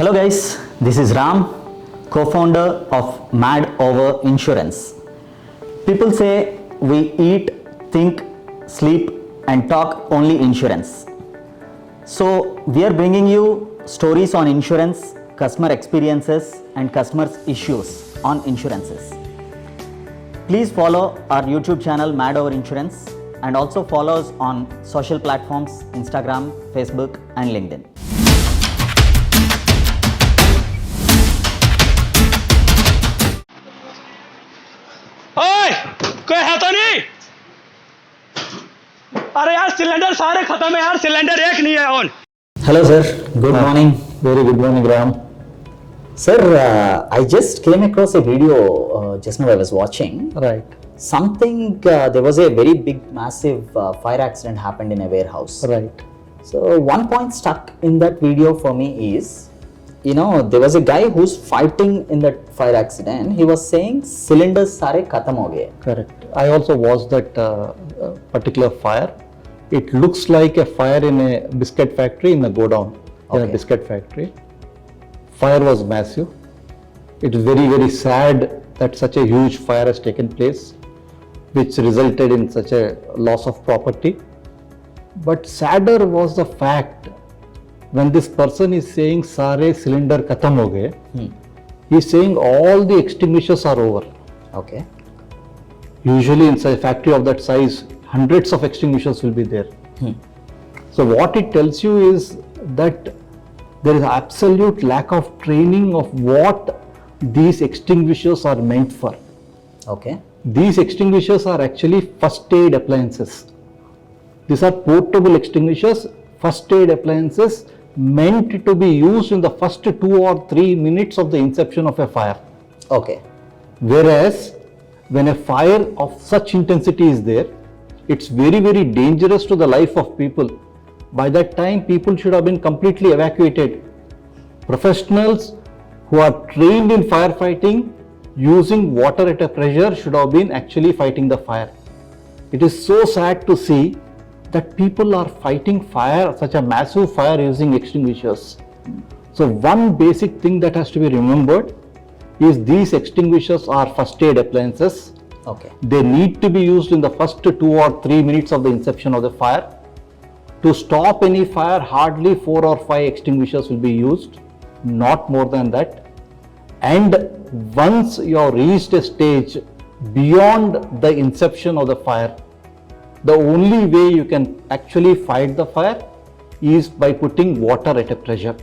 Hello guys, this is Ram, co-founder of MadOverInsurance. People say we eat, think, sleep and talk only insurance. So we are bringing you stories on insurance, customer experiences and customers' issues on insurances. Please follow our YouTube channel MadOverInsurance and also follow us on social platforms Instagram, Facebook and LinkedIn. ओए कोई है तो नहीं? अरे यार cylinder सारे खत्म है यार, सिलेंडर एक नहीं है on. Hello sir, good morning. Very good morning, Ram. Sir, I just came across a video just now I was watching. Right. There was a very big massive fire accident happened in a warehouse. Right. So one point stuck in that video for me is, there was a guy who's fighting in that fire accident. He was saying cylinders sare khatam ho gaye. Correct. I also watched that particular fire. It looks like a fire in a biscuit factory in a godown. In a biscuit factory. Fire was massive. It is very, very sad that such a huge fire has taken place, which resulted in such a loss of property. But sadder was the fact when this person is saying "Sare cylinder khatam ho gaye," he is saying all the extinguishers are over. Okay. Usually in a factory of that size, hundreds of extinguishers will be there. So what it tells you is that there is absolute lack of training of what these extinguishers are meant for. Okay. These extinguishers are actually first aid appliances. These are portable extinguishers, first aid appliances meant to be used in the first 2 or 3 minutes of the inception of a fire. Okay. Whereas when a fire of such intensity is there, it's very, very dangerous to the life of people. By that time, people should have been completely evacuated. Professionals who are trained in firefighting using water at a pressure should have been actually fighting the fire. It is so sad to see that people are fighting fire, such a massive fire, using extinguishers. So one basic thing that has to be remembered is these extinguishers are first aid appliances. Okay. They need to be used in the first 2 or 3 minutes of the inception of the fire. To stop any fire, hardly 4 or 5 extinguishers will be used, not more than that. And once you have reached a stage beyond the inception of the fire, the only way you can actually fight the fire is by putting water at a pressure.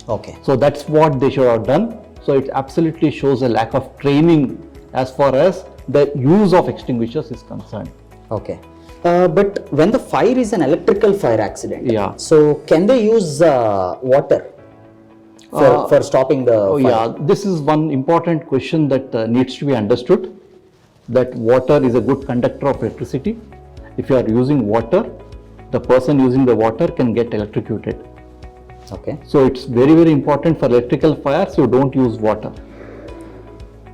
Okay. So that's what they should have done. So it absolutely shows a lack of training as far as the use of extinguishers is concerned. Okay. But when the fire is an electrical fire accident, Yeah. so can they use water for stopping the fire? Yeah, this is one important question that needs to be understood, that water is a good conductor of electricity. If you are using water, the person using the water can get electrocuted. Okay. So it's very, very important for electrical fires you don't use water.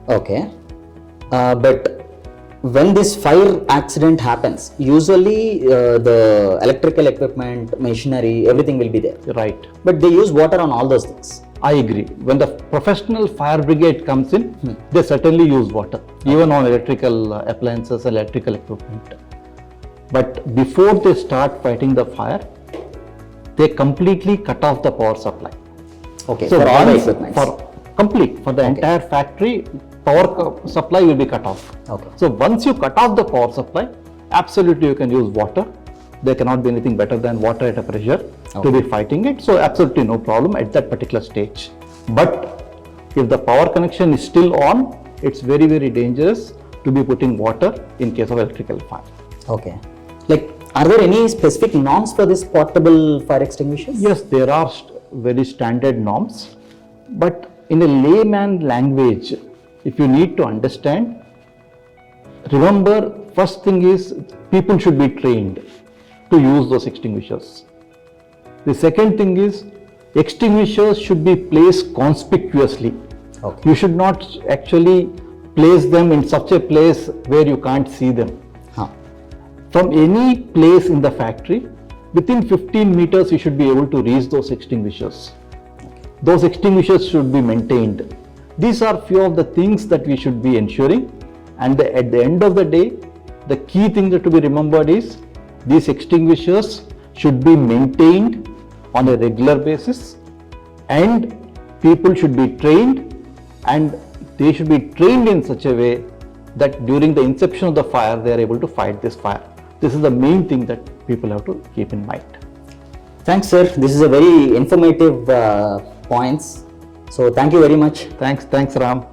Okay. But when this fire accident happens, usually the electrical equipment, machinery, everything will be there. Right. But they use water on all those things. I agree. When the professional fire brigade comes in, they certainly use water, even on electrical appliances, electrical equipment. But before they start fighting the fire, they completely cut off the power supply. Okay. So for all the once- equipment. for the entire factory, power supply will be cut off. Okay. So once you cut off the power supply, absolutely you can use water. There cannot be anything better than water at a pressure to be fighting it. So absolutely no problem at that particular stage. But if the power connection is still on, it's very, very dangerous to be putting water in case of electrical fire. Okay. Like, are there any specific norms for this portable fire extinguishers? Yes, there are very standard norms, but in a layman language, if you need to understand, remember, first thing is people should be trained to use those extinguishers. The second thing is extinguishers should be placed conspicuously. Okay. You should not actually place them in such a place where you can't see them. From any place in the factory, within 15 meters you should be able to reach those extinguishers. those extinguishers should be maintained. These are few of the things that we should be ensuring, and at the end of the day, the key thing that to be remembered is these extinguishers should be maintained on a regular basis, and people should be trained, and they should be trained in such a way that during the inception of the fire they are able to fight this fire. This is the main thing that people have to keep in mind. Thanks, sir. This is a very informative points. So thank you very much. Thanks Ram.